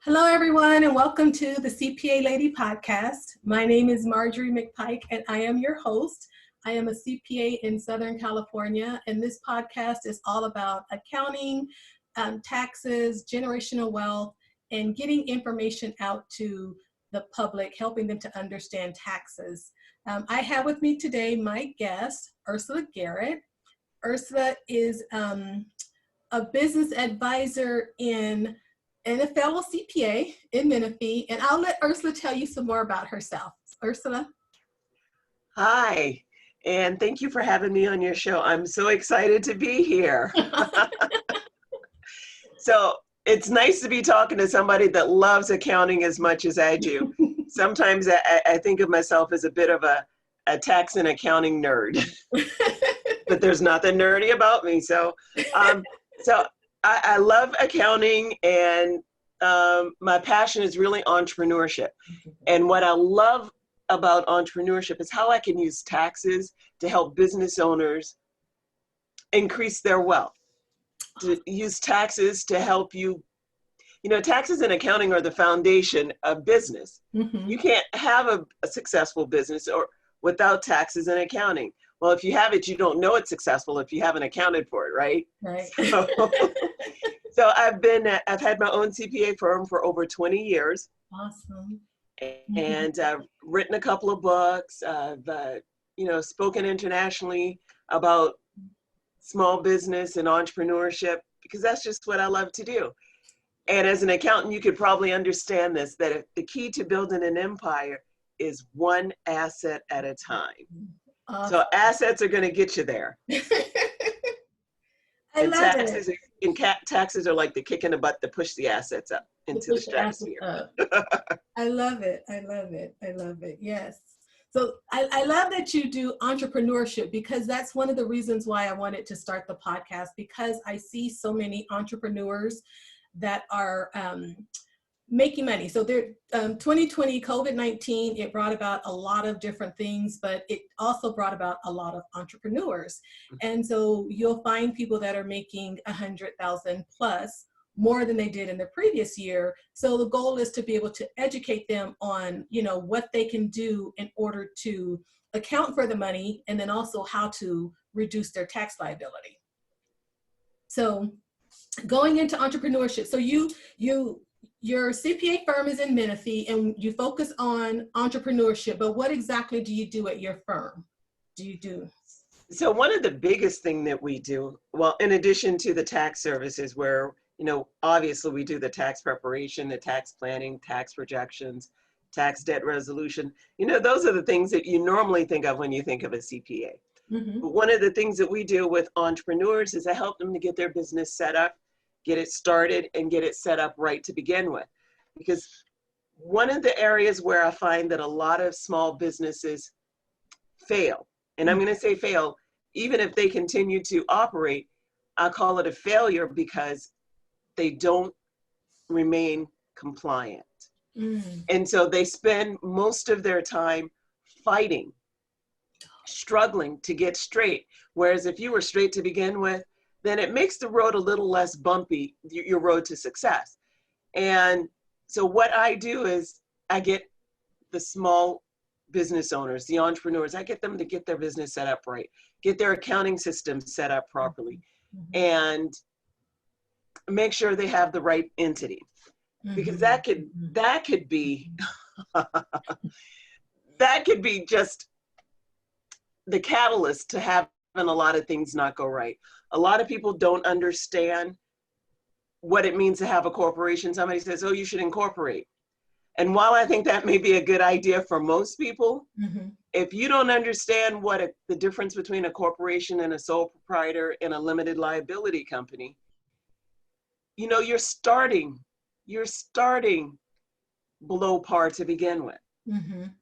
Hello, everyone, and welcome to the CPA Lady Podcast. My name is Marjorie McPike, and I am your host. I am a CPA in Southern California, and this podcast is all about accounting, taxes, generational wealth, and getting information out to the public, helping them to understand taxes. I have with me today my guest, Ursula Garrett. Ursula is a business advisor and a fellow CPA in Menifee, and I'll let Ursula tell you some more about herself. Ursula? Hi, and thank you for having me on your show. I'm so excited to be here. So it's nice to be talking to somebody that loves accounting as much as I do. Sometimes I think of myself as a bit of a tax and accounting nerd, but there's nothing nerdy about me. So I love accounting, and my passion is really entrepreneurship. And what I love about entrepreneurship is how I can use taxes to help business owners increase their wealth, to use taxes to help you. You know, taxes and accounting are the foundation of business. Mm-hmm. You can't have a successful business without taxes and accounting. Well, if you have it, you don't know it's successful if you haven't accounted for it, right? Right. So I've had my own CPA firm for over 20 years. Awesome. And I've written a couple of books. I've, spoken internationally about small business and entrepreneurship, because that's just what I love to do. And as an accountant, you could probably understand this, that if the key to building an empire is one asset at a time. Awesome. So assets are going to get you there. Taxes are like the kick in the butt to push the assets up into the stratosphere. I love it. I love it. I love it. Yes. So I love that you do entrepreneurship, because that's one of the reasons why I wanted to start the podcast, because I see so many entrepreneurs that are making money. So 2020, COVID-19, it brought about a lot of different things, but it also brought about a lot of entrepreneurs. And so you'll find people that are making 100,000 plus, more than they did in the previous year. So the goal is to be able to educate them on, what they can do in order to account for the money, and then also how to reduce their tax liability. So going into entrepreneurship, so your CPA firm is in Menifee, and you focus on entrepreneurship, but what exactly do you do at your firm? So one of the biggest things that we do, well, in addition to the tax services where, obviously we do the tax preparation, the tax planning, tax projections, tax debt resolution, those are the things that you normally think of when you think of a CPA. Mm-hmm. But one of the things that we do with entrepreneurs is to help them to get their business set up, get it started, and get it set up right to begin with. Because one of the areas where I find that a lot of small businesses fail, and I'm going to say fail, even if they continue to operate, I call it a failure because they don't remain compliant. And so they spend most of their time fighting, struggling to get straight. Whereas if you were straight to begin with, then it makes the road a little less bumpy, your road to success. And so what I do is I get the small business owners, the entrepreneurs, I get them to get their business set up right, get their accounting system set up properly, and make sure they have the right entity. Because that could be that could be just the catalyst to having a lot of things not go right. A lot of people don't understand what it means to have a corporation. Somebody says, oh, you should incorporate. And while I think that may be a good idea for most people, if you don't understand the difference between a corporation and a sole proprietor and a limited liability company, you're starting below par to begin with.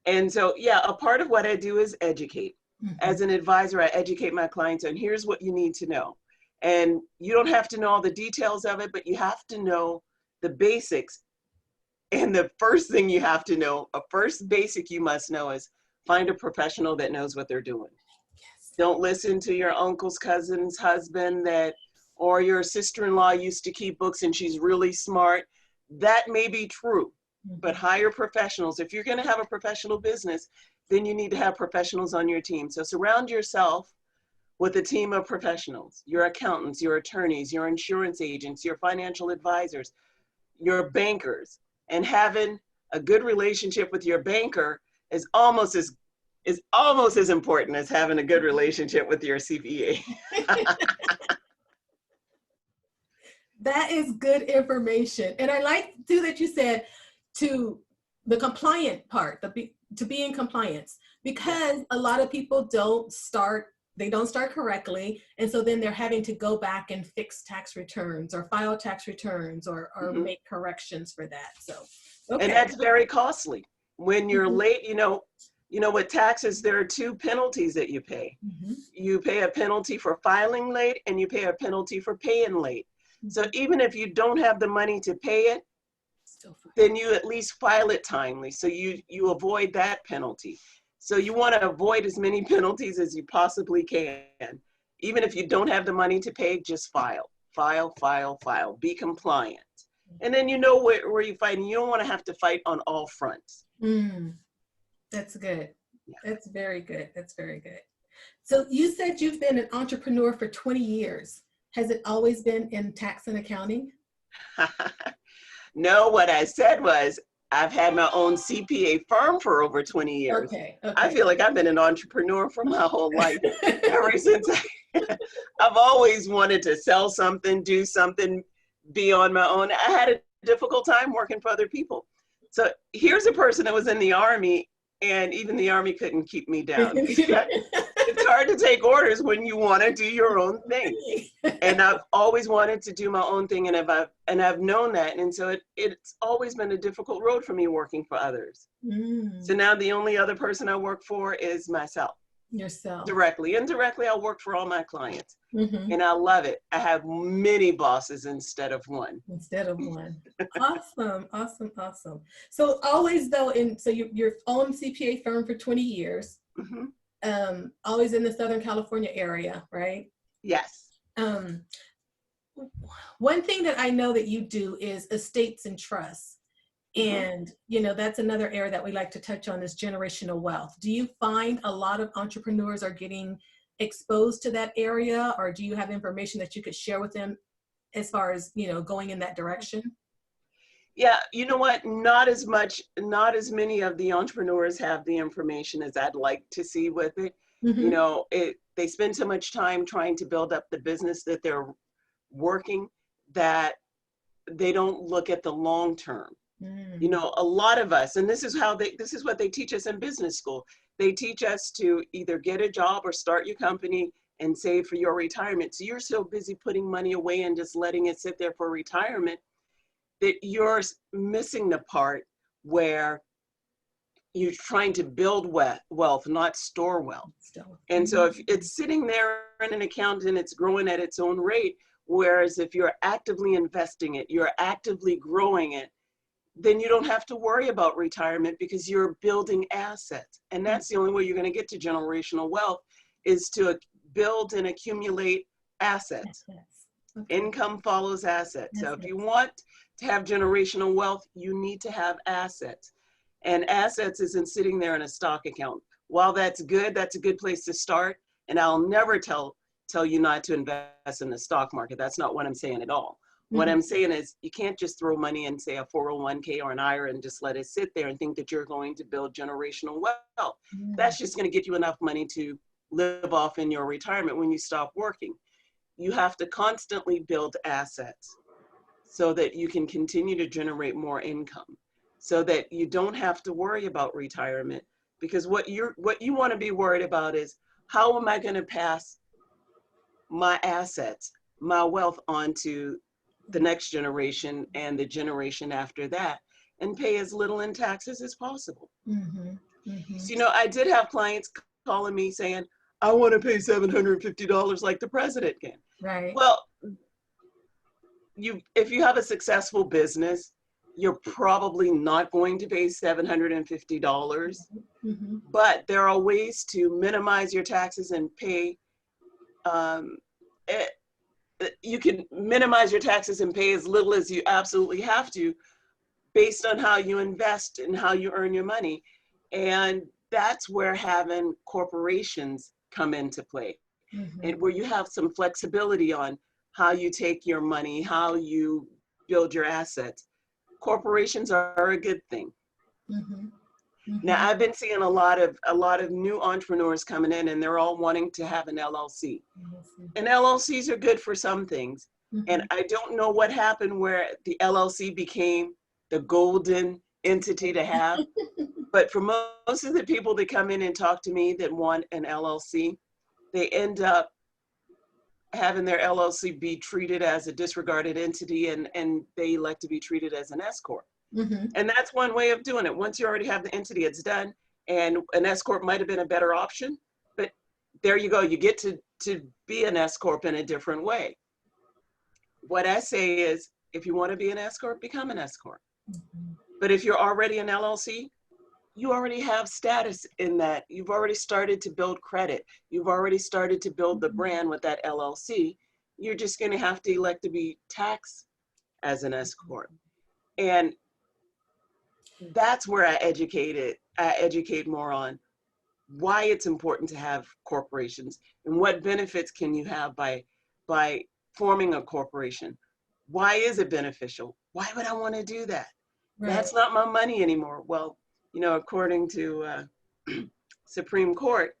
And so, a part of what I do is educate. As an advisor, I educate my clients on here's what you need to know. And you don't have to know all the details of it, but you have to know the basics. And the first thing you have to know, a first basic you must know, is find a professional that knows what they're doing. Yes. Don't listen to your uncle's cousin's husband or your sister-in-law used to keep books and she's really smart. That may be true, but hire professionals. If you're going to have a professional business, then you need to have professionals on your team. So surround yourself with a team of professionals, your accountants, your attorneys, your insurance agents, your financial advisors, your bankers. And having a good relationship with your banker is almost as important as having a good relationship with your CPA. That is good information. And I like too that you said to the compliant part, to be in compliance, because a lot of people don't start correctly. And so then they're having to go back and fix tax returns or file tax returns or make corrections for that. So, okay. And that's very costly. When you're late, you know, with taxes, there are two penalties that you pay. You pay a penalty for filing late and you pay a penalty for paying late. So even if you don't have the money to pay it, then you at least file it timely. So you avoid that penalty. So you want to avoid as many penalties as you possibly can. Even if you don't have the money to pay, just file. Be compliant. And then you know where you fight. And you don't want to have to fight on all fronts. That's good. Yeah. That's very good. That's very good. So you said you've been an entrepreneur for 20 years. Has it always been in tax and accounting? No, what I said was I've had my own CPA firm for over 20 years. Okay. I feel like I've been an entrepreneur for my whole life. Ever since I've always wanted to sell something, do something, be on my own. I had a difficult time working for other people. So here's a person that was in the Army, and even the Army couldn't keep me down. It's hard to take orders when you want to do your own thing. And I've always wanted to do my own thing, and I've known that. And so it's always been a difficult road for me working for others. So now the only other person I work for is myself. Yourself. Directly. Indirectly, I work for all my clients. And I love it. I have many bosses instead of one. Awesome. So always though, so your own CPA firm for 20 years, always in the Southern California area, right? Yes. One thing that I know that you do is estates and trusts. And, that's another area that we like to touch on is generational wealth. Do you find a lot of entrepreneurs are getting exposed to that area, or do you have information that you could share with them as far as, going in that direction? Yeah, you know what? Not as many of the entrepreneurs have the information as I'd like to see with it. They spend so much time trying to build up the business that they're working that they don't look at the long term. A lot of us, and this is what they teach us in business school. They teach us to either get a job or start your company and save for your retirement. So you're so busy putting money away and just letting it sit there for retirement that you're missing the part where you're trying to build wealth, not store wealth. And so if it's sitting there in an account and it's growing at its own rate, whereas if you're actively investing it, you're actively growing it, then you don't have to worry about retirement because you're building assets. And that's the only way you're going to get to generational wealth, is to build and accumulate assets. Income follows assets. So if you want to have generational wealth, you need to have assets. And assets isn't sitting there in a stock account. While that's a good place to start. And I'll never tell you not to invest in the stock market. That's not what I'm saying at all. What I'm saying is you can't just throw money in, say, a 401k or an IRA and just let it sit there and think that you're going to build generational wealth. That's just going to get you enough money to live off in your retirement when you stop working. You have to constantly build assets so that you can continue to generate more income, so that you don't have to worry about retirement. Because what you want to be worried about is, how am I going to pass my assets, my wealth on to the next generation and the generation after that, and pay as little in taxes as possible. So, I did have clients calling me saying, I want to pay $750 like the president can. Right. Well, if you have a successful business, you're probably not going to pay $750, but there are ways to minimize your taxes and pay you can minimize your taxes and pay as little as you absolutely have to based on how you invest and how you earn your money. And that's where having corporations come into play, and where you have some flexibility on how you take your money, how you build your assets. Corporations are a good thing. Now, I've been seeing a lot of new entrepreneurs coming in, and they're all wanting to have an LLC. And LLCs are good for some things. And I don't know what happened where the LLC became the golden entity to have. But for most of the people that come in and talk to me that want an LLC, they end up having their LLC be treated as a disregarded entity, and they elect to be treated as an S Corp. And that's one way of doing it. Once you already have the entity, it's done. And an S Corp might have been a better option, but there you go. You get to be an S Corp in a different way. What I say is, if you want to be an S Corp, become an S Corp. But if you're already an LLC, you already have status in that. You've already started to build credit. You've already started to build the brand with that LLC. You're just going to have to elect to be taxed as an S Corp. And that's where I educate more on why it's important to have corporations and what benefits can you have by forming a corporation. Why is it beneficial? Why would I want to do that? Right. That's not my money anymore. Well, according to Supreme Court,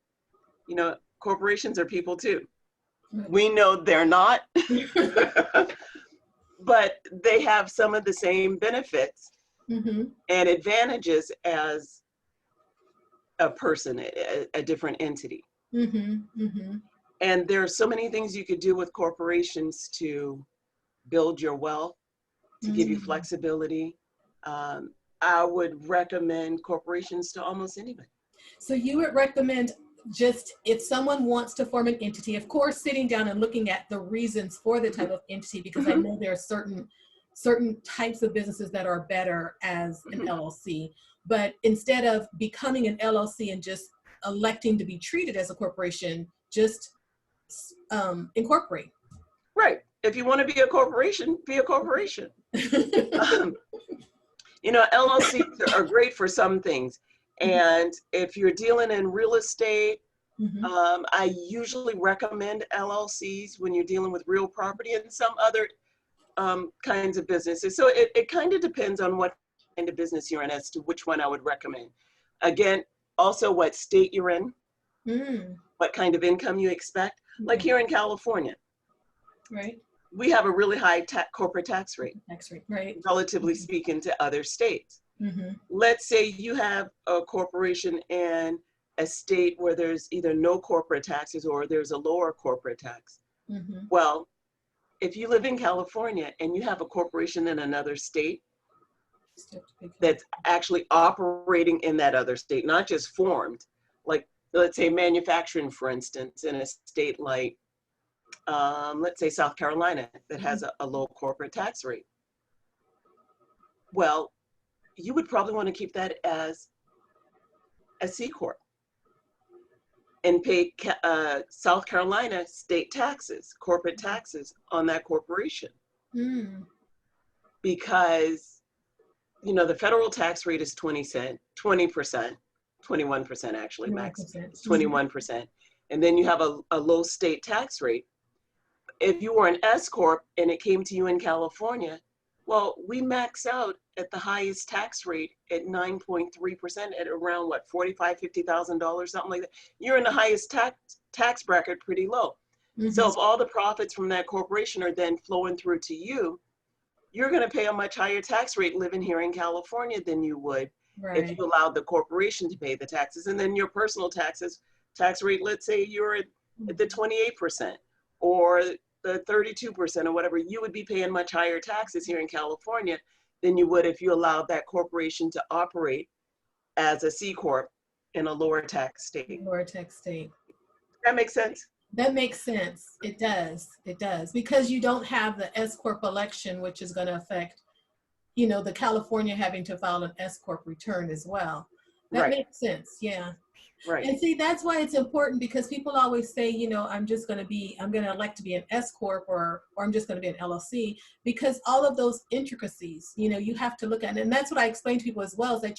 corporations are people too. We know they're not, but they have some of the same benefits and advantages as a person, a different entity. And there are so many things you could do with corporations to build your wealth, to give you flexibility. I would recommend corporations to almost anybody. So you would recommend, just if someone wants to form an entity, of course, sitting down and looking at the reasons for the type of entity, because I know there are certain types of businesses that are better as an LLC, but instead of becoming an LLC and just electing to be treated as a corporation, just incorporate. Right. If you want to be a corporation, be a corporation. LLCs are great for some things. And if you're dealing in real estate, I usually recommend LLCs when you're dealing with real property and some other kinds of businesses. So it kind of depends on what kind of business you're in as to which one I would recommend. Again, also what state you're in, what kind of income you expect. Like here in California, right? We have a really high corporate tax rate, right? Relatively speaking to other states. Let's say you have a corporation in a state where there's either no corporate taxes or there's a lower corporate tax. Well, if you live in California and you have a corporation in another state that's actually operating in that other state, not just formed, like let's say manufacturing, for instance, in a state like, let's say South Carolina, that has a low corporate tax rate. Well, you would probably want to keep that as a C Corp and pay South Carolina state taxes, corporate taxes on that corporation. Because, the federal tax rate is 20%, 21% actually, max, 21%. And then you have a low state tax rate. If you were an S Corp and it came to you in California, well, we max out at the highest tax rate at 9.3% at around what, $45,000, $50,000, something like that. You're in the highest tax bracket, pretty low. So if all the profits from that corporation are then flowing through to you, you're going to pay a much higher tax rate living here in California than you would if you allowed the corporation to pay the taxes. And then your personal tax rate, let's say you're at the 28% or the 32% or whatever, you would be paying much higher taxes here in California than you would if you allowed that corporation to operate as a C Corp in a lower tax state. That makes sense? That makes sense. It does. It does. Because you don't have the S Corp election, which is going to affect, the California having to file an S Corp return as well. That makes sense. Yeah. Right. And see, that's why it's important, because people always say, you know, I'm going to elect to be an S Corp, or I'm just going to be an LLC, because all of those intricacies, you know, you have to look at. And that's what I explain to people as well, is that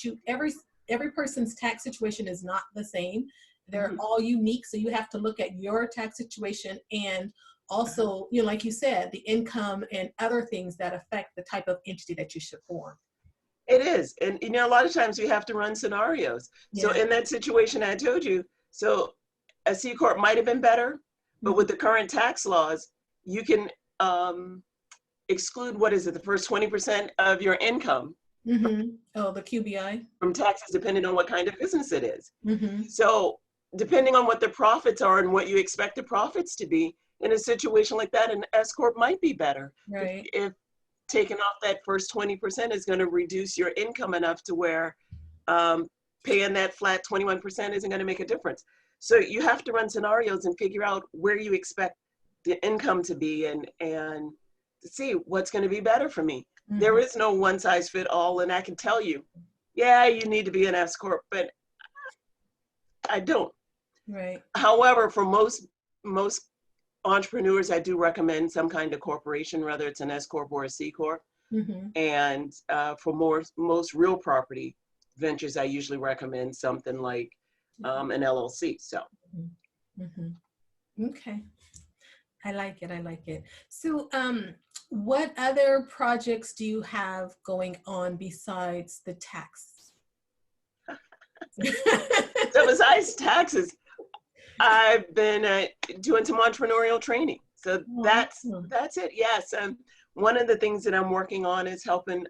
every person's tax situation is not the same. They're all unique. So you have to look at your tax situation, and also, you know, like you said, the income and other things that affect the type of entity that you should form. It is. And, you know, a lot of times we have to run scenarios. So Yeah. in that situation I told you, so a C Corp might have been better, but with the current tax laws, you can exclude, what is it, the first 20% of your income Oh, the QBI. from taxes, depending on what kind of business it is. Mm-hmm. So depending on what the profits are and what you expect the profits to be, in a situation like that, an S Corp might be better. Right. If taking off that first 20% is going to reduce your income enough to where paying that flat 21% isn't going to make a difference. So you have to run scenarios and figure out where you expect the income to be, and to see what's going to be better for me. There is no one size fit all, and I can tell you, yeah, you need to be an S Corp, but I don't. Right. However, for most entrepreneurs, I do recommend some kind of corporation, whether it's an S Corp or a C Corp. And for most real property ventures, I usually recommend something like an LLC. So. Okay. I like it. I like it. So, what other projects do you have going on besides the tax? So besides taxes, I've been doing some entrepreneurial training. So that's it. Yes. One of the things that I'm working on is helping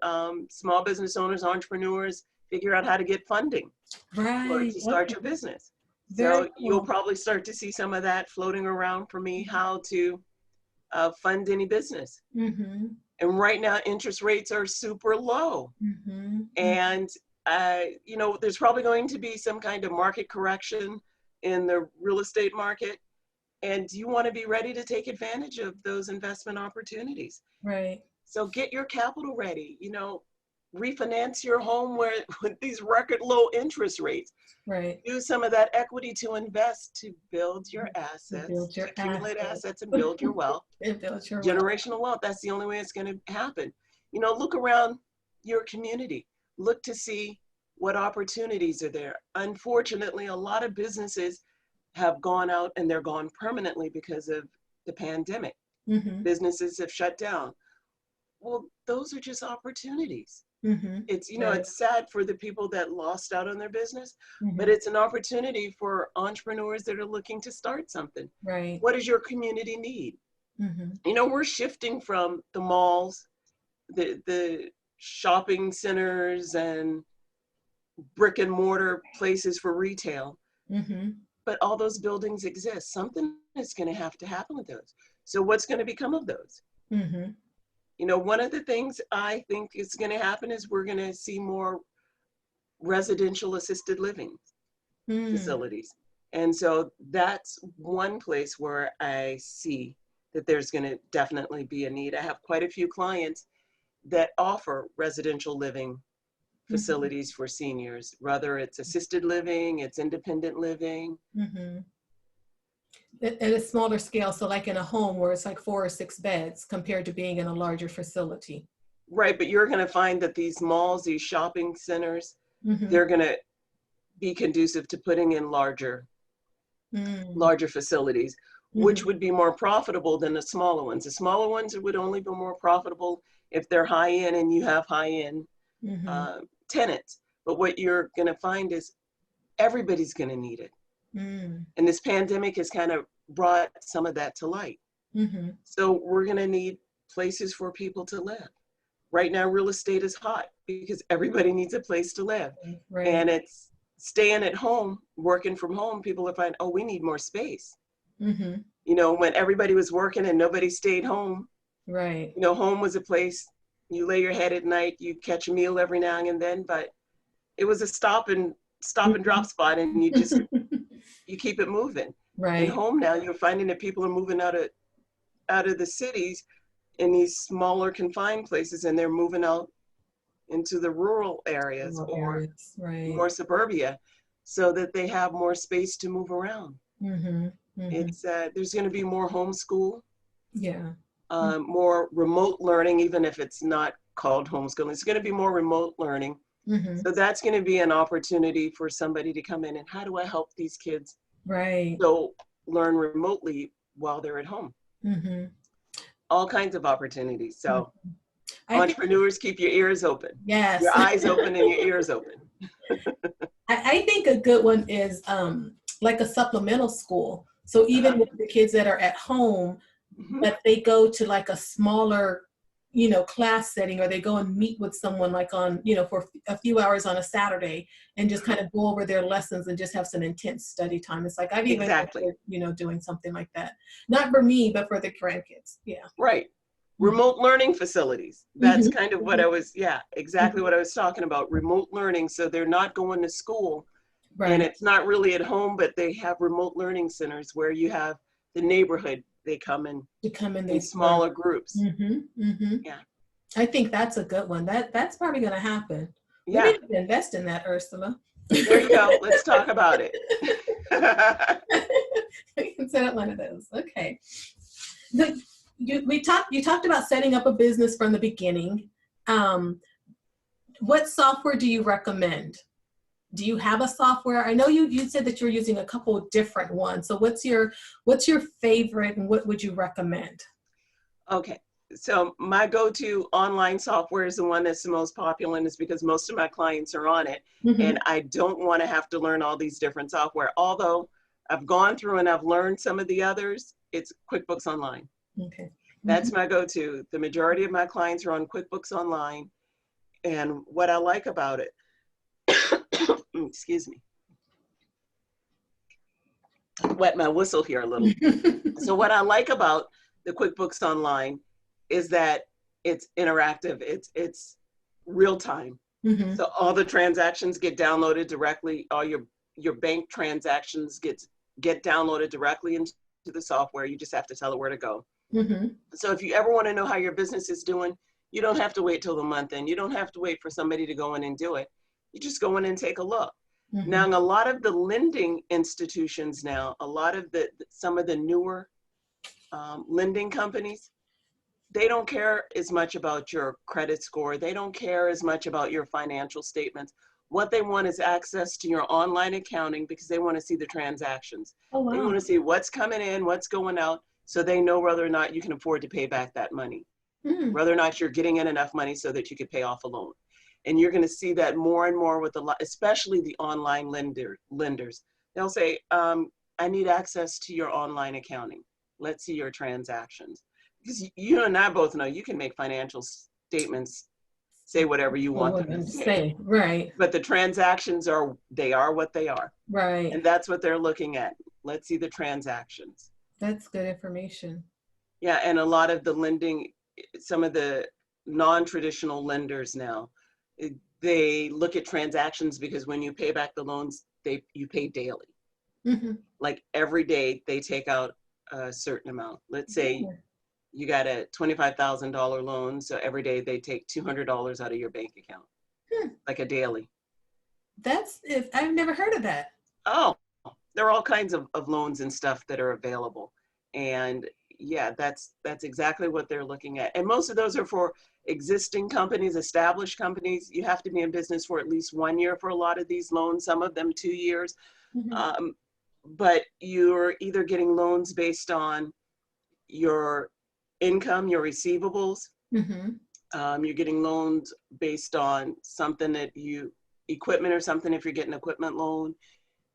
small business owners, entrepreneurs figure out how to get funding to start your business. So you'll probably start to see some of that floating around for me, how to fund any business. And right now, interest rates are super low. And, you know, there's probably going to be some kind of market correction in the real estate market. And you want to be ready to take advantage of those investment opportunities. Right. So get your capital ready, you know, refinance your home with these record low interest rates. Right. Use some of that equity to invest, to build your assets, to accumulate assets and build your wealth. And build your Generational wealth. That's the only way it's going to happen. You know, look around your community. Look to see what opportunities are there. Unfortunately, a lot of businesses have gone out, and they're gone permanently because of the pandemic. Businesses have shut down. Well, those are just opportunities. It's, you know, it's sad for the people that lost out on their business, but it's an opportunity for entrepreneurs that are looking to start something. Right. What does your community need? You know, we're shifting from the malls, the shopping centers and brick and mortar places for retail. But all those buildings exist. Something is going to have to happen with those. So what's going to become of those? You know, one of the things I think is going to happen is we're going to see more residential assisted living facilities. And so that's one place where I see that there's going to definitely be a need. I have quite a few clients that offer residential living facilities for seniors, whether it's assisted living, it's independent living. At a smaller scale, so like in a home where it's like 4 or 6 beds compared to being in a larger facility. Right, but you're going to find that these malls, these shopping centers, they're going to be conducive to putting in larger facilities, which would be more profitable than the smaller ones. The smaller ones would only be more profitable if they're high-end and you have high-end tenants. But what you're going to find is everybody's going to need it. And this pandemic has kind of brought some of that to light. So we're going to need places for people to live. Right now, real estate is hot because everybody needs a place to live. And it's staying at home, working from home. People are finding, oh, we need more space. You know, when everybody was working and nobody stayed home, you know, home was a place you lay your head at night, you catch a meal every now and then, but it was a stop and drop spot, and you just you keep it moving. And home now, you're finding that people are moving out of the cities in these smaller confined places, and they're moving out into the rural areas or more suburbia. so that they have more space to move around. Mm-hmm. Mm-hmm. It's there's going to be more homeschool, Yeah. more remote learning, even if it's not called homeschooling. It's going to be more remote learning. Mm-hmm. So that's going to be an opportunity for somebody to come in and how do I help these kids Right. so learn remotely while they're at home? Mm-hmm. All kinds of opportunities. So I think, entrepreneurs, keep your ears open, yes. your eyes open and your ears open. I think a good one is like a supplemental school. So even with the kids that are at home, but they go to like a smaller, class setting, or they go and meet with someone like on, for a few hours on a Saturday and just kind of go over their lessons and just have some intense study time. It's like, I've even, Exactly. doing something like that. Not for me, but for the grandkids. Yeah. Right. Remote learning facilities. That's kind of what I was, exactly what I was talking about. Remote learning. So they're not going to school. Right. And it's not really at home, but they have remote learning centers where you have the neighborhood. They come in smaller groups. Mm-hmm, mm-hmm. Yeah. I think that's a good one. That's probably going to happen. Yeah. We need to invest in that, Ursula. There you go. Let's talk about it. We can set up one of those. Okay. You talked about setting up a business from the beginning. What software do you recommend? Do you have a software? I know you said that you're using a couple of different ones. So what's your favorite, and what would you recommend? Okay. So my go-to online software is the one that's the most popular, and it's because most of my clients are on it. Mm-hmm. And I don't want to have to learn all these different software. Although I've gone through and I've learned some of the others, it's QuickBooks Online. Okay. Mm-hmm. That's my go-to. The majority of my clients are on QuickBooks Online. And what I like about it, excuse me, I wet my whistle here a little. So what I like about the QuickBooks Online is that it's interactive. It's real time. Mm-hmm. So all the transactions get downloaded directly. All your bank transactions get downloaded directly into the software. You just have to tell it where to go. Mm-hmm. So if you ever want to know how your business is doing, you don't have to wait till the month end. You don't have to wait for somebody to go in and do it. You just go in and take a look. Mm-hmm. Now, a lot of the lending institutions now, some of the newer lending companies, they don't care as much about your credit score. They don't care as much about your financial statements. What they want is access to your online accounting, because they want to see the transactions. Oh, wow. They want to see what's coming in, what's going out, so they know whether or not you can afford to pay back that money, whether or not you're getting in enough money so that you could pay off a loan. And you're going to see that more and more with especially the online lenders. They'll say, I need access to your online accounting. Let's see your transactions. Because you and I both know you can make financial statements say whatever you want them to say. Right. But the transactions are what they are. Right. And that's what they're looking at. Let's see the transactions. That's good information. Yeah, and a lot of the lending, some of the non-traditional lenders now, they look at transactions, because when you pay back the loans, you pay daily. Mm-hmm. Like every day they take out a certain amount. Let's say you got a $25,000 loan, so every day they take $200 out of your bank account, like a daily. I've never heard of that. Oh, there are all kinds of loans and stuff that are available. And yeah, that's exactly what they're looking at. And most of those are for existing companies, established companies. You have to be in business for at least 1 year for a lot of these loans, some of them 2 years. Mm-hmm. But you're either getting loans based on your income, your receivables. Mm-hmm. You're getting loans based on something equipment or something, if you're getting an equipment loan.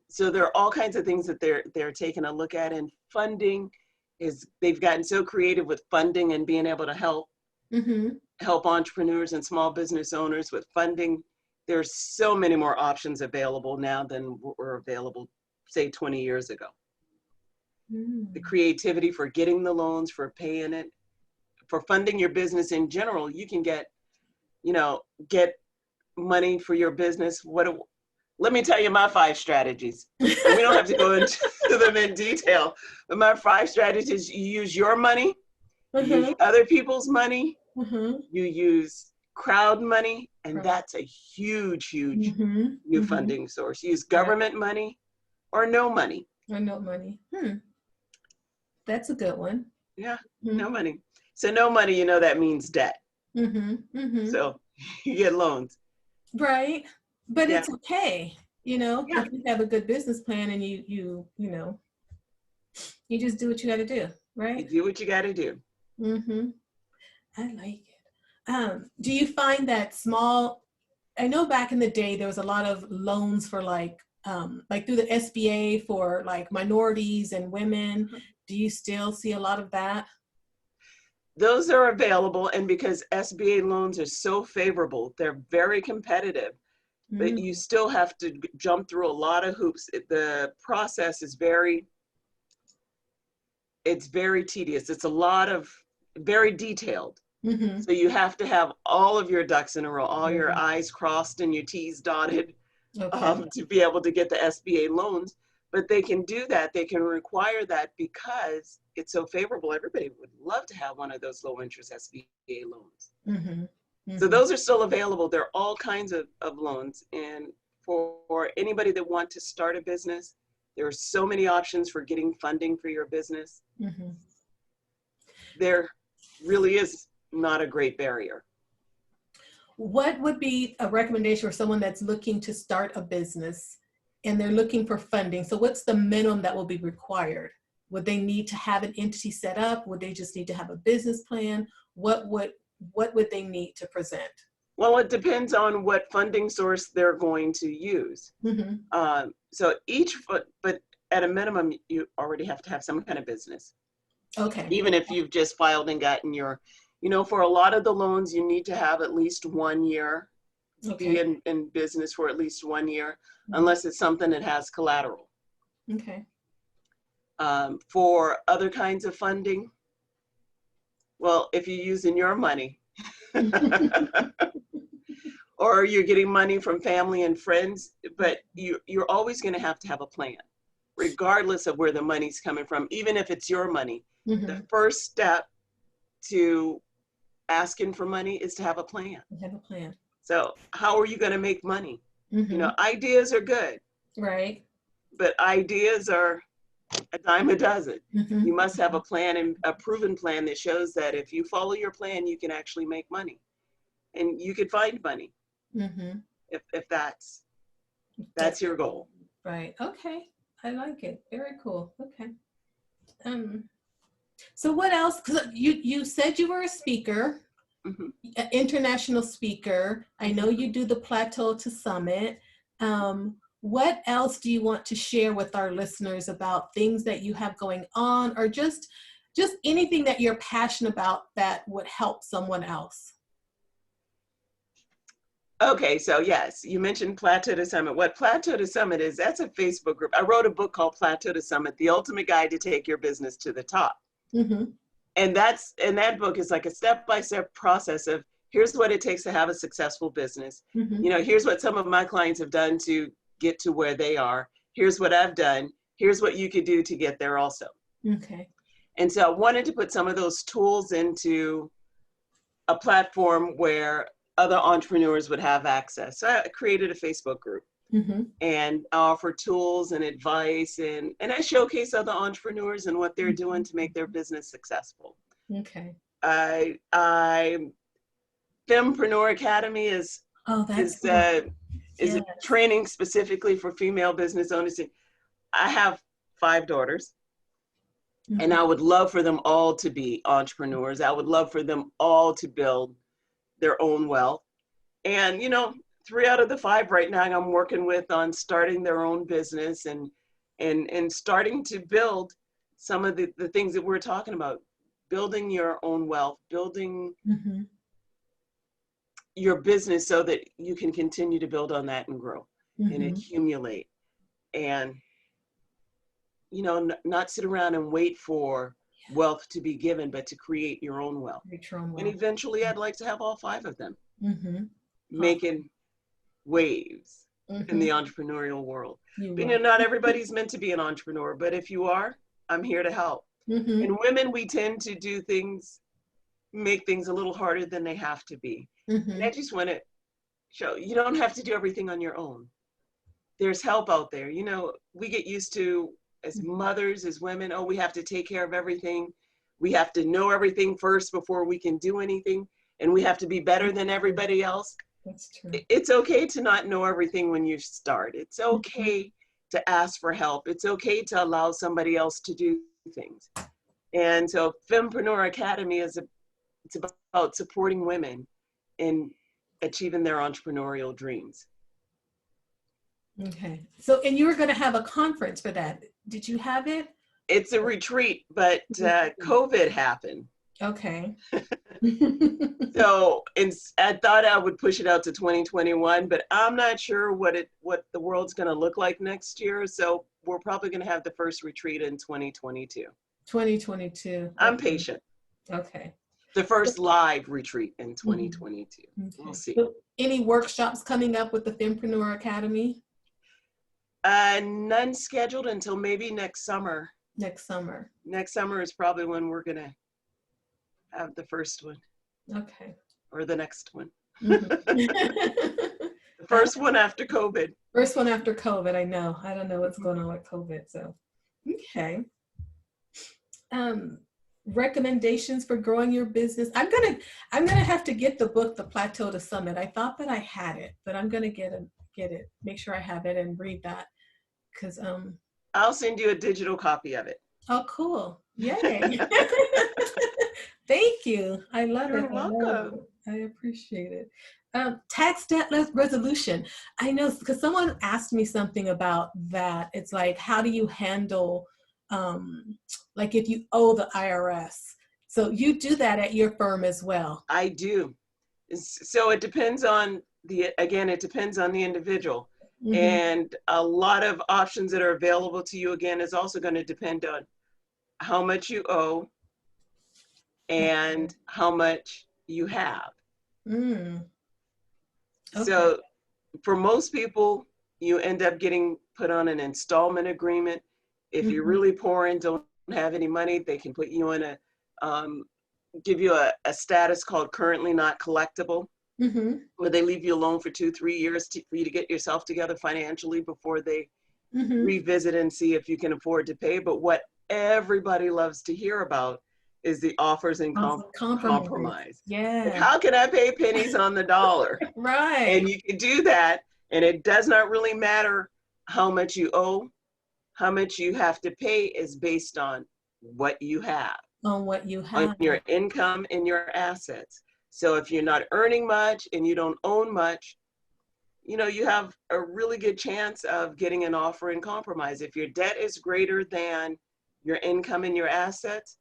So there are all kinds of things that they're taking a look at. And funding they've gotten so creative with funding and being able to help entrepreneurs and small business owners with funding. There's so many more options available now than were available, say, 20 years ago. The creativity for getting the loans, for paying it, for funding your business in general. You can get money for your business. Let me tell you my 5 strategies. We don't have to go into them in detail, but my 5 strategies: you use your money, you use other people's money, you use crowd money, and Right. that's a huge Mm-hmm. new Mm-hmm. funding source. Use Right. government money or no money. Or no money. That's a good one. Yeah, Mm-hmm. no money. So no money, you know, that means debt. Mm-hmm. Mm-hmm. So you get loans. Right. But Yeah, it's okay, yeah. if you have a good business plan and you just do what you got to do, You right? do what you got to do. Mm-hmm. I like it. Do you find that I know back in the day there was a lot of loans for like through the SBA for like minorities and women. Do you still see a lot of that? Those are available, and because SBA loans are so favorable, they're very competitive, but you Mm, still have to jump through a lot of hoops. The process is it's very tedious. It's a lot of very detailed. mm-hmm. So you have to have all of your ducks in a row, all your Right. I's crossed and your T's dotted, Okay. to be able to get the SBA loans. But they can do that. They can require that because it's so favorable. Everybody would love to have one of those low interest SBA loans. Mm-hmm. So Mm-hmm. those are still available. There are all kinds of loans. And for anybody that want to start a business, there are so many options for getting funding for your business. Mm-hmm. There really is not a great barrier. What would be a recommendation for someone that's looking to start a business and they're looking for funding? So what's the minimum that will be required? Would they need to have an entity set up? Would they just need to have a business plan? What would they need to present? Well, it depends on what funding source they're going to use. Mm-hmm. So but at a minimum, you already have to have some kind of business. Okay. Even if you've just filed and gotten for a lot of the loans, you need to have at least 1 year, be Okay. in business for at least 1 year, Mm-hmm. unless it's something that has collateral. Okay. For other kinds of funding, well, if you're using your money, or you're getting money from family and friends, but you're always going to have a plan, regardless of where the money's coming from. Even if it's your money, Mm-hmm. the first step to asking for money is to have a plan. Have a plan. So how are you going to make money? Mm-hmm. Ideas are good, Right. but ideas are a dime a dozen. Mm-hmm. You must have a plan, and a proven plan that shows that if you follow your plan, you can actually make money, and you can find money. Mm-hmm. If that's your goal. Right. Okay. I like it. Very cool. Okay. So what else? Because you said you were a speaker, Mm-hmm. an international speaker. I know you do the Plateau to Summit. What else do you want to share with our listeners about things that you have going on, or just anything that you're passionate about that would help someone else? Okay, so yes, you mentioned Plateau to Summit. What Plateau to Summit is, that's a Facebook group. I wrote a book called Plateau to Summit, The Ultimate Guide to Take Your Business to the Top. Mm-hmm. And that book is like a step-by-step process of here's what it takes to have a successful business. Mm-hmm. Here's what some of my clients have done to get to where they are. Here's what I've done. Here's what you could do to get there also. Okay. And so I wanted to put some of those tools into a platform where other entrepreneurs would have access. So I created a Facebook group. Mm-hmm. And I offer tools and advice, and I showcase other entrepreneurs and what they're doing to make their business successful. Okay. Fempreneur Academy is Oh, that's cool. is Yes. training specifically for female business owners. I have 5 daughters, Mm-hmm. and I would love for them all to be entrepreneurs. I would love for them all to build their own wealth. And 3 out of the 5 right now I'm working with on starting their own business and starting to build some of the things that we're talking about, building your own wealth, building Mm-hmm. your business so that you can continue to build on that and grow and Mm-hmm. accumulate, and not sit around and wait for wealth to be given, but to create your own wealth. And eventually I'd like to have all 5 of them. Mm-hmm. Making waves in the entrepreneurial world. Not everybody's meant to be an entrepreneur, but if you are, I'm here to help. Mm-hmm. And women, we tend to make things a little harder than they have to be. And I just want to show you don't have to do everything on your own. There's help out there. You know, we get used to, as mothers, as women, oh, we have to take care of everything. We have to know everything first before we can do anything. And we have to be better than everybody else. That's true. It's okay to not know everything when you start. It's okay to ask for help. It's okay to allow somebody else to do things. And so Fempreneur Academy it's about supporting women in achieving their entrepreneurial dreams. Okay. So, and you were going to have a conference for that. Did you have it? It's a retreat, but COVID happened. Okay. So I thought I would push it out to 2021, but I'm not sure what the world's going to look like next year. So we're probably going to have the first retreat in 2022. 2022. I'm patient. Okay. The first live retreat in 2022. Okay. We'll see. So any workshops coming up with the Fempreneur Academy? None scheduled until maybe next summer. Next summer. Next summer is probably when we're going to have the first one. Okay. Or the next one. The first one after COVID. First one after COVID, I know. I don't know what's going on with COVID, so. Okay. Recommendations for growing your business. I'm gonna have to get the book, The Plateau to Summit. I thought that I had it, but I'm gonna get it, make sure I have it and read that. Cause I'll send you a digital copy of it. Oh, cool. Yay. Thank you. I love it. You're welcome. I appreciate it. Tax debt resolution. I know, because someone asked me something about that. It's like, how do you handle, like if you owe the IRS? So you do that at your firm as well. I do. So it depends on it depends on the individual. And a lot of options that are available to you, again, is also going to depend on how much you owe and how much you have. Okay. So for most people, you end up getting put on an installment agreement. If you're really poor and don't have any money, they can put you in give you a status called currently not collectible, where they leave you alone for 2-3 years for you to get yourself together financially before they revisit and see if you can afford to pay. But what everybody loves to hear about is the offers and compromise. Yeah. Like, how can I pay pennies on the dollar? Right. And you can do that, and it does not really matter how much you owe. How much you have to pay is based on what you have. On what you have. On your income and your assets. So if you're not earning much and you don't own much, you know, you have a really good chance of getting an offer in compromise. If your debt is greater than your income and your assets,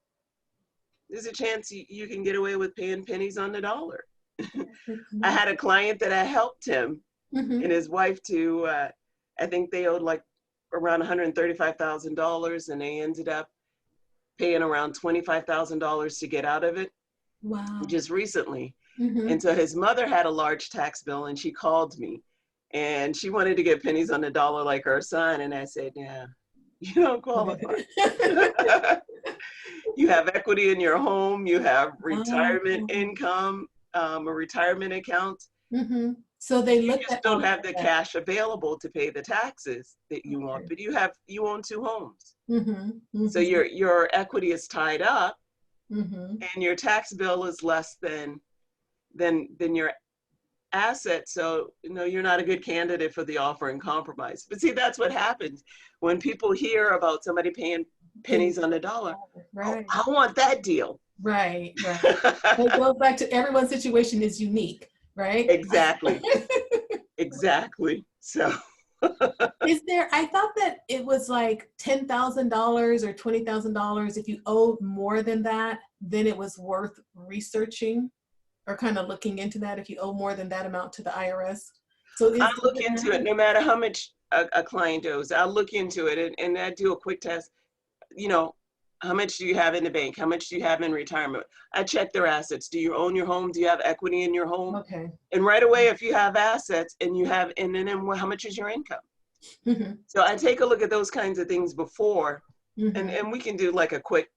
there's a chance you can get away with paying pennies on the dollar. I had a client that I helped him and his wife to, I think they owed like around $135,000, and they ended up paying around $25,000 to get out of it. Wow. Just recently. And so his mother had a large tax bill, and she called me and she wanted to get pennies on the dollar like her son. And I said, yeah, you don't qualify. You have equity in your home, you have retirement income, a retirement account. So they you just don't have the cash available to pay the taxes that you want, but you own 2 homes. So your equity is tied up, and your tax bill is less than your asset. So, you know, you're not a good candidate for the offer and compromise. But see, that's what happens when people hear about somebody paying pennies on the dollar. Right. Oh, I want that deal. Right. It goes back to everyone's situation is unique, right? Exactly. Exactly. So I thought that it was like $10,000 or $20,000. If you owed more than that, then it was worth researching or kind of looking into that if you owe more than that amount to the IRS. So I'll look into it no matter how much a client owes. I'll look into it and I do a quick test. You know, how much do you have in the bank? How much do you have in retirement? I check their assets. Do you own your home? Do you have equity in your home? Okay. And right away, if you have assets and you have, and then how much is your income? So I take a look at those kinds of things before, and we can do like a quick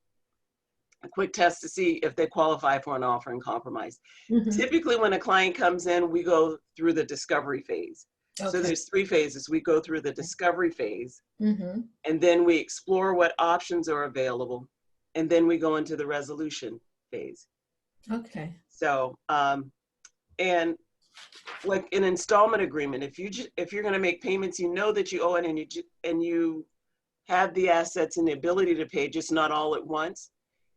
a quick test to see if they qualify for an offer in compromise. Mm-hmm. Typically, when a client comes in, we go through the discovery phase. Okay. So there's 3 phases. We go through the discovery phase, Mm-hmm. and then we explore what options are available, and then we go into the resolution phase. Okay. So, and like an installment agreement, if you're going to make payments, you know that you owe it, and you have the assets and the ability to pay, just not all at once.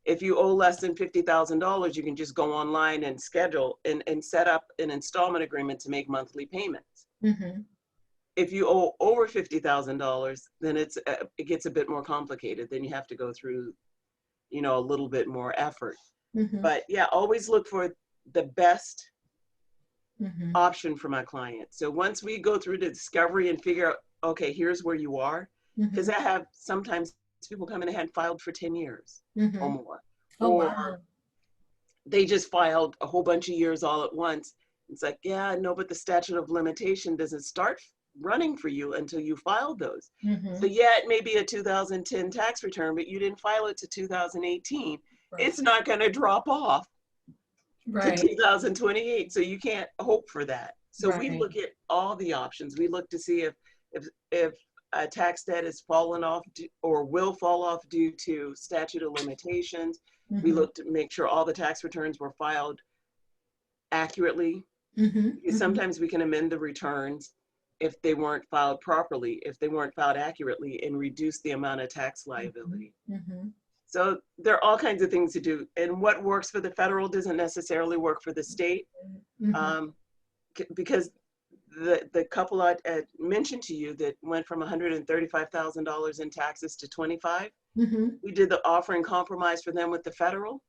If you owe less than $50,000, you can just go online and schedule and set up an installment agreement to make monthly payments. Mm-hmm. If you owe over $50,000, then it gets a bit more complicated. Then you have to go through, a little bit more effort. Mm-hmm. But yeah, always look for the best Mm-hmm. option for my client. So once we go through the discovery and figure out, okay, here's where you are, because Mm-hmm. I have sometimes people come in and had filed for 10 years Mm-hmm. or more. Oh, Or wow. they just filed a whole bunch of years all at once. It's like, yeah, no, but the statute of limitation doesn't start running for you until you filed those. Mm-hmm. So yeah, it may be a 2010 tax return, but you didn't file it to 2018. Right. It's not going to drop off to Right. 2028. So you can't hope for that. So we Right. look at all the options. We look to see if a tax debt has fallen off or will fall off due to statute of limitations. We Mm-hmm. look to make sure all the tax returns were filed accurately. Mm-hmm. Because sometimes we can amend the returns if they weren't filed properly, if they weren't filed accurately, and reduce the amount of tax liability. Mm-hmm. So there are all kinds of things to do. And what works for the federal doesn't necessarily work for the state. Mm-hmm. Because the couple I mentioned to you that went from $135,000 in taxes to 25, Mm-hmm. we did the offering compromise for them with the federal.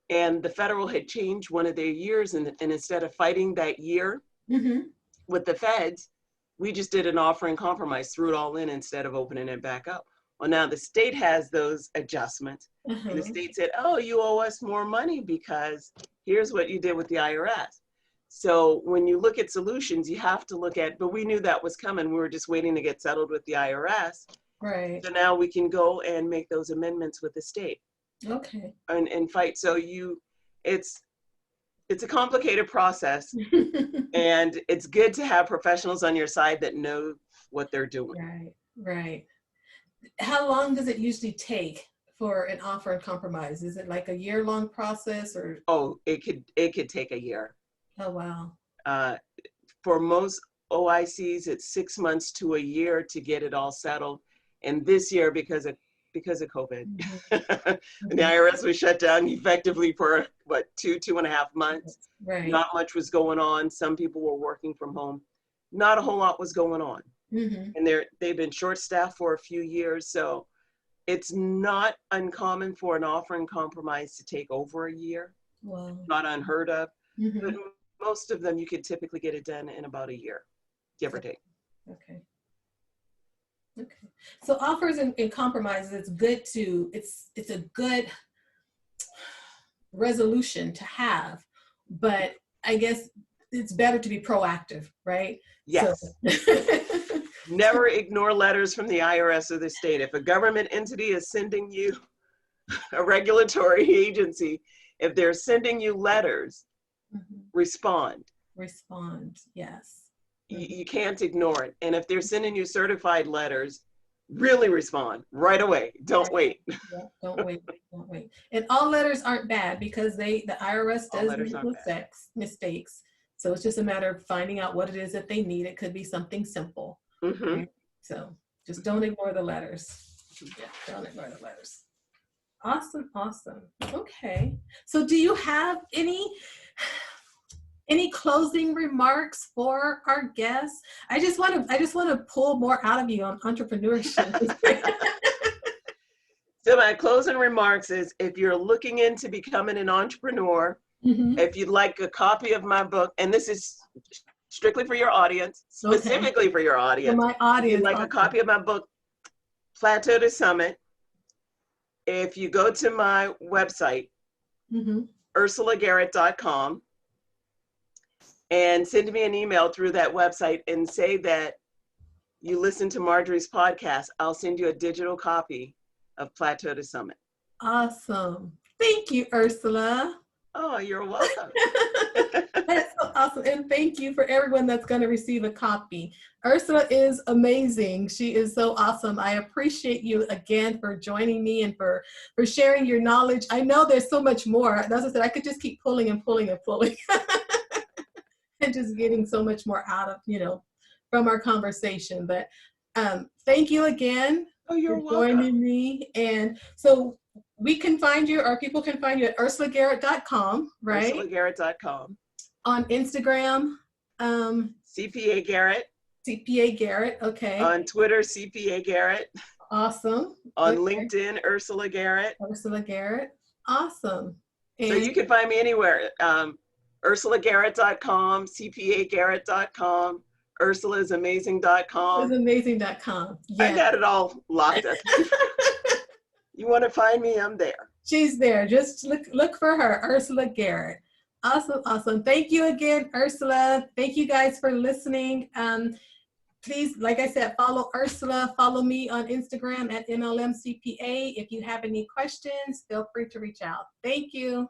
And the federal had changed one of their years, and instead of fighting that year Mm-hmm. with the feds, we just did an offering compromise, threw it all in instead of opening it back up. Well, now the state has those adjustments, and the state said, oh, you owe us more money because here's what you did with the IRS. So when you look at solutions, you have to look at, but we knew that was coming. We were just waiting to get settled with the IRS. Right. So now we can go and make those amendments with the state. Okay. And fight. So it's a complicated process, and it's good to have professionals on your side that know what they're doing. Right. Right. How long does it usually take for an offer and compromise? Is it like a year-long process or? Oh, it could take a year. Oh, wow. For most OICs, it's 6 months to a year to get it all settled. And this year, because of COVID, Mm-hmm. and the IRS was shut down effectively for what, 2.5 months. Right. Not much was going on. Some people were working from home. Not a whole lot was going on. Mm-hmm. And they've been short-staffed for a few years. So it's not uncommon for an offering compromise to take over a year. Wow. Not unheard of. Mm-hmm. But most of them, you could typically get it done in about a year, give or take. Okay. Okay. So offers and compromises, it's a good resolution to have, but I guess it's better to be proactive, right? Yes. So. Never ignore letters from the IRS or the state. If a government entity is sending you, a regulatory agency, if they're sending you letters, Mm-hmm. respond. Respond, yes. You can't ignore it. And if they're sending you certified letters, really respond right away. Don't wait. Yeah, don't wait. Don't wait. And all letters aren't bad because the IRS does make mistakes. So it's just a matter of finding out what it is that they need. It could be something simple. Mm-hmm. Right? So just don't ignore the letters. Yeah, don't ignore the letters. Awesome, awesome. Okay. So do you have any closing remarks for our guests? I just want to pull more out of you on entrepreneurship. So my closing remarks is, if you're looking into becoming an entrepreneur, Mm-hmm. if you'd like a copy of my book, and this is strictly for your audience, specifically for your audience. For my audience. If you'd like a copy of my book, Plateau to Summit, if you go to my website, Mm-hmm. ursulagarrett.com, and send me an email through that website and say that you listen to Marjorie's podcast, I'll send you a digital copy of Plateau to Summit. Awesome. Thank you, Ursula. Oh, you're welcome. That's so awesome. And thank you for everyone that's going to receive a copy. Ursula is amazing. She is so awesome. I appreciate you again for joining me and for sharing your knowledge. I know there's so much more. As I said, I could just keep pulling and pulling and pulling and just getting so much more out of, from our conversation. But thank you again Oh, you're for joining welcome. me. And so we can find you, or people can find you at ursulagarrett.com, right? UrsulaGarrett.com. On Instagram, CPA Garrett. CPA Garrett, okay. On Twitter, CPA Garrett. Awesome. On Okay. LinkedIn, Ursula Garrett. Ursula Garrett, awesome. And so you can find me anywhere. UrsulaGarrett.com, CPAGarrett.com, UrsulaIsAmazing.com. Amazing.com. I Yeah. got it all locked up. You want to find me, I'm there. She's there. Just look for her, Ursula Garrett. Awesome, awesome. Thank you again, Ursula. Thank you guys for listening. Please, like I said, follow Ursula. Follow me on Instagram at MLMCPA. If you have any questions, feel free to reach out. Thank you.